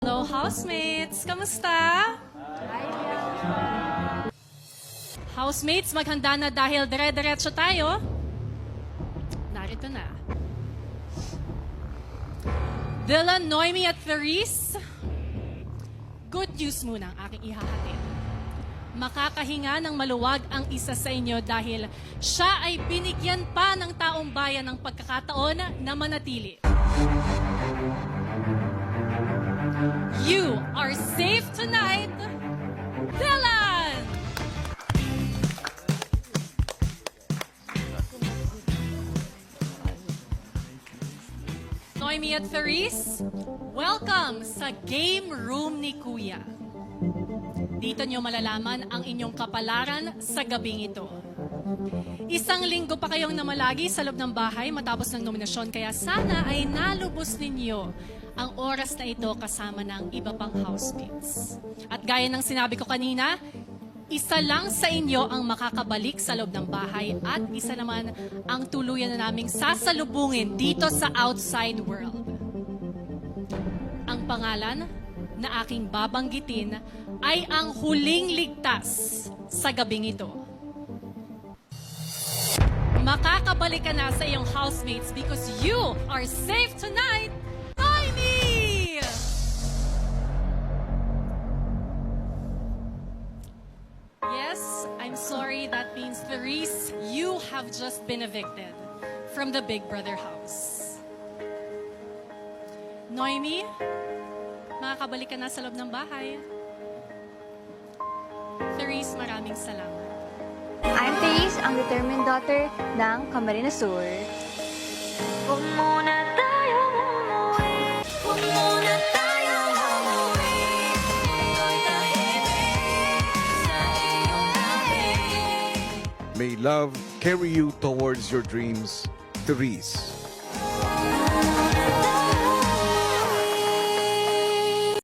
Hello, housemates! Kamusta? Housemates, maghanda na dahil dire-diretso tayo. Narito na. Dylan, Noemi at Therese, good news muna ang aking ihahatid. Makakahinga ng maluwag ang isa sa inyo dahil siya ay binigyan pa ng taong bayan ng pagkakataon na manatili. You are safe tonight, Dylan! Noemi at Therese, welcome sa game room ni Kuya. Dito nyo malalaman ang inyong kapalaran sa gabing ito. Isang linggo pa kayong namalagi sa loob ng bahay matapos ng nominasyon, kaya sana ay nalubos ninyo ang oras na ito kasama ng iba pang housemates. At gaya ng sinabi ko kanina, isa lang sa inyo ang makakabalik sa loob ng bahay at isa naman ang tuluyan na naming sasalubungin dito sa outside world. Ang pangalan na aking babanggitin ay ang huling ligtas sa gabing ito. Makakabalik ka na sa iyong housemates because you are safe tonight, Noemi! Yes, I'm sorry, that means Therese, you have just been evicted from the Big Brother house. Noemi, makakabalik ka na sa loob ng bahay. Therese, maraming salamat. I'm Therese, ang determined daughter ng Camarines Sur. Huwag muna tayong umuwi. Huwag muna tayong umuwi. Ako'y tahimik sa iyong tabi. May love carry you towards your dreams, Therese.